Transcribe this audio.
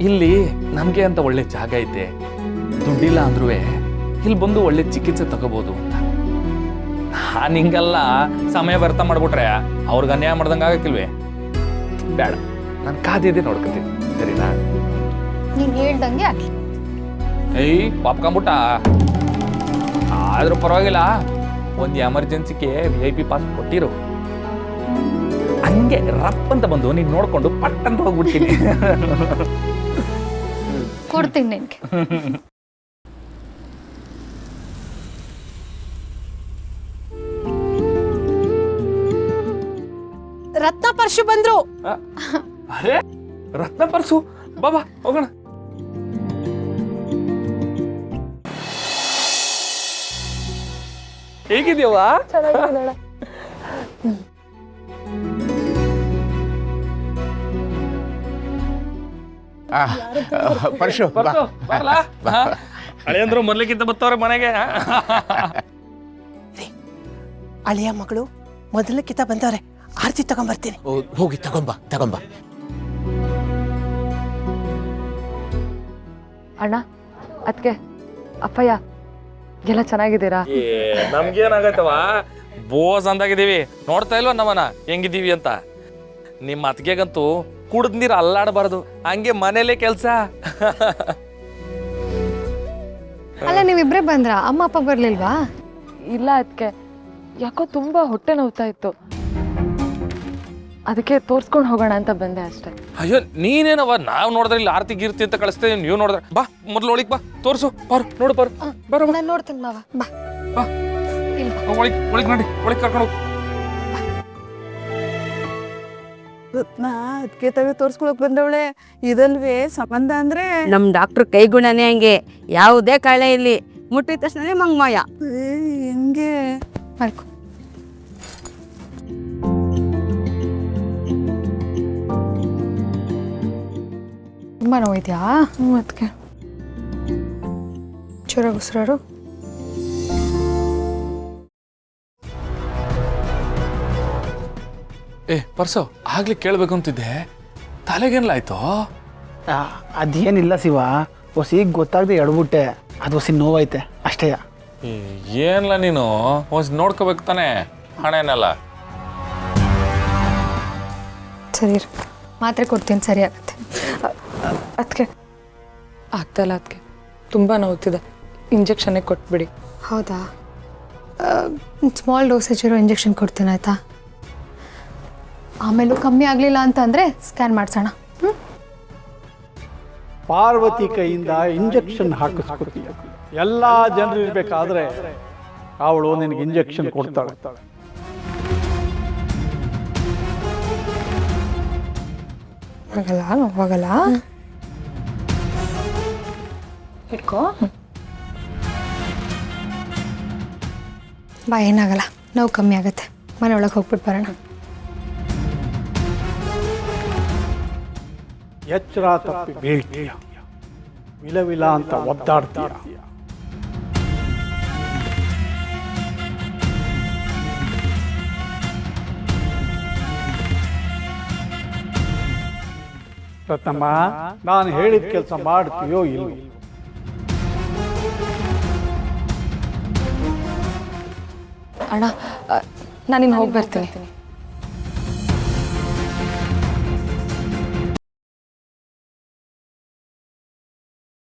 ಇಲ್ಲಿ ನಮಗೆ ಅಂತ ಒಳ್ಳೆ ಜಾಗ ಐತೆ, ದುಡ್ಡಿಲ್ಲ ಅಂದ್ರೂ ಇಲ್ಲಿ ಬಂದು ಒಳ್ಳೆ ಚಿಕಿತ್ಸೆ ತಗೋಬಹುದು ಅಂತ. ನಾನು ಹಿಂಗಲ್ಲ ಸಮಯ ವ್ಯರ್ಥ ಮಾಡ್ಬಿಟ್ರೆ ಅವ್ರಿಗೆ ಅನ್ಯಾಯ ಮಾಡ್ದಂಗೆ ಆಗಕ್ಕಿಲ್ವೇ? ಬೇಡ, ನಾನು ಕಾದಿದ್ದೆ ನೋಡ್ಕೊತೀನಿ, ಸರಿನಾ? ನೀನ್ ಹೇಳ್ದಂಗೆ ಆಗ್ಲಿ. ಏಯ್ ಪಾಪ್ಕೊಂಬಿಟ್ಟ, ಆದ್ರೂ ಪರವಾಗಿಲ್ಲ, ಒಂದು ಎಮರ್ಜೆನ್ಸಿಗೆ VIP ಪಾಸ್ ಕೊಟ್ಟಿರು, ಹಂಗೆ ರಪ್ ಅಂತ ಬಂದು ನೀನು ನೋಡ್ಕೊಂಡು ಪಟ್ಟಂತ ಹೋಗ್ಬಿಡ್ತೀನಿ. ಕೊಡ್ತೀನಿ ನಿನ್ಗೆ. ರತ್ನ ಪರ್ಶು ಬಂದ್ರು. ಅರೆ ರತ್ನ ಪರ್ಸು, ಬಾಬಾ ಹೋಗೋಣ. ಹೇಗಿದ್ಯವ್ವ? ಪರಶು ಹಳೆಯಂದ್ರು ಮೊದ್ಲಿಕ್ಕಿಂತ ಬತ್ತವ್ರೆ ಮನೆಗೆ. ಅಳಿಯ ಮಗಳು ಮೊದಲಕ್ಕಿಂತ ಬಂದವ್ರೆ, ಆರತಿ ತಗೊಂಡ್ಬರ್ತೀನಿ. ಹೋಗಿ ತಗೊಂಬ. ಅಣ್ಣ, ಅದಕ್ಕೆ ಅಪ್ಪಯ್ಯ ಎಲ್ಲ ಚೆನ್ನಾಗಿದ್ದೀರಾ? ನಮ್ಗೇನಾಗತ್ತವ, ಬೋಸ್ ಅಂದಾಗಿದ್ದೀವಿ. ನೋಡ್ತಾ ಇಲ್ವಾ ನಮ್ಮನ ಹೆಂಗಿದ್ದೀವಿ ಅಂತ? ನಿಮ್ಮ ಅತ್ತಿಗೆಗಂತೂ ಕುಡ್ದ್ ನೀರು ಅಲ್ಲಾಡಬಾರ್ದು, ಹಂಗೆ ಮನೇಲೆ ಕೆಲಸ. ಅಲ್ಲ ನೀವಿಬ್ರೇ ಬಂದ್ರ, ಅಮ್ಮ ಅಪ್ಪ ಬರ್ಲಿಲ್ವಾ? ಇಲ್ಲ ಅದಕ್ಕೆ, ಯಾಕೋ ತುಂಬಾ ಹೊಟ್ಟೆ ನೋವ್ತಾ ಇತ್ತು, ಅದಕ್ಕೆ ತೋರ್ಸ್ಕೊಂಡು ಹೋಗೋಣ ಅಂತ ಬಂದೆ ಅಷ್ಟೇ. ಅಯ್ಯೋ ನೀನೇನವ, ನಾವು ನೋಡಿದ್ರೆ ಇಲ್ಲಿ ಆರ್ತಿ ಗೀರ್ತಿ ಅಂತ ಕಳಿಸ್ತೇವೆ, ನೀವು ನೋಡಿದ್ರೆ ಬಾ ಮೊದ್ಲು ಒಳಗೆ ಬಾ, ತೋರ್ಸು, ಬಾರು ನೋಡು, ಬಾರು ನಾನು ನೋಡ್ತೀನಿ ಮಾವ, ಬಾ. ಬಾ, ಒಳಗೆ ನೋಡಿ, ಒಳಗೆ ಕರ್ಕೊಂಡು ಹೋಗು. ರತ್ನ ಅದಕ್ಕೆ ತಗ ತೋರ್ಸ್ಕೊಳಕ್ ಬಂದವಳೆ, ಇದಲ್ವೇ ಸಂಬಂಧ ಅಂದ್ರೆ? ನಮ್ ಡಾಕ್ಟ್ರ್ ಕೈಗುಣನೇ ಹಂಗೆ, ಯಾವುದೇ ಕಾಯಿಲೆ ಇಲ್ಲಿ ಮುಟ್ಟಿದ ತಕ್ಷಣ ಮಂಗ್ಮಯ. ಹೆಂಗೆ ಮಲ್ಕೊ. ತುಂಬಾ ನೋವಿದ್ಯಾ? ಅದಕ್ಕೆ ಜೋರಾಗಿ ಉಸಿರಾಡು. ಪರ್ಸು ಆಗ್ಲಿ ಕೇಳ್ಬೇಕು ಅಂತಿದ್ದೆ, ತಲೆಗೇನ್ಲಾಯ್ತು? ಅದೇನಿಲ್ಲ ಶಿವ, ಹೊಸಿಗೆ ಗೊತ್ತಾಗದೆ ಎಡ್ಬಿಟ್ಟೆ, ಅದು ಹೊಸಿ ನೋವೈತೆ ಅಷ್ಟೇ. ಏನ್ಲ ನೀನು ಒಂದ್ ನೋಡ್ಕೋಬೇಕು ತಾನೆ ಹಣೆನೆಲ್ಲ. ಸರಿ ಮಾತ್ರೆ ಕೊಡ್ತೀನಿ, ಸರಿ ಆಗುತ್ತೆ. ಅದಕ್ಕೆ ಆಗ್ತಾಯಿಲ್ಲ, ಅದಕ್ಕೆ ತುಂಬ ನೋವ್ತಿದೆ, ಇಂಜೆಕ್ಷನ್ನೇ ಕೊಟ್ಬಿಡಿ. ಹೌದಾ? ಸ್ಮಾಲ್ ಡೋಸೇಜ್ ಇರೋ ಇಂಜೆಕ್ಷನ್ ಕೊಡ್ತೀನಿ ಆಯಿತಾ? ಆಮೇಲೂ ಕಮ್ಮಿ ಆಗಲಿಲ್ಲ ಅಂತಂದರೆ ಸ್ಕ್ಯಾನ್ ಮಾಡಿಸೋಣ. ಪಾರ್ವತಿ ಕೈಯಿಂದ ಇಂಜೆಕ್ಷನ್ ಹಾಕಿಸ್ಕೊತೀಯ. ಎಲ್ಲ ಜನರು ಇರಬೇಕಾದ್ರೆ ಅವಳು ನಿನಗೆ ಇಂಜೆಕ್ಷನ್ ಕೊಡ್ತಾಳೆ. ಹೋಗಲ್ಲ ಇಟ್ಕೋ. ಬಾ, ಏನಾಗಲ್ಲ, ನೋವು ಕಮ್ಮಿ ಆಗುತ್ತೆ. ಮನೆ ಒಳಗೆ ಹೋಗ್ಬಿಟ್ಟು ಬರೋಣ. ಎಚ್ಚರ ತಪ್ಪಿ ಬೀಳ್ತೀಯ, ವಿಲವಿಲ ಅಂತ ಒದ್ದಾಡ್ತೀಯ. ರತ್ನಮ್ಮ, ನಾನು ಹೇಳಿದ ಕೆಲಸ ಮಾಡ್ತೀಯೋ ಇಲ್ವೋ? ಅಣ್ಣ, ನಾನಿನ್ನು ಹೋಗಿ ಬರ್ತೀನಿ.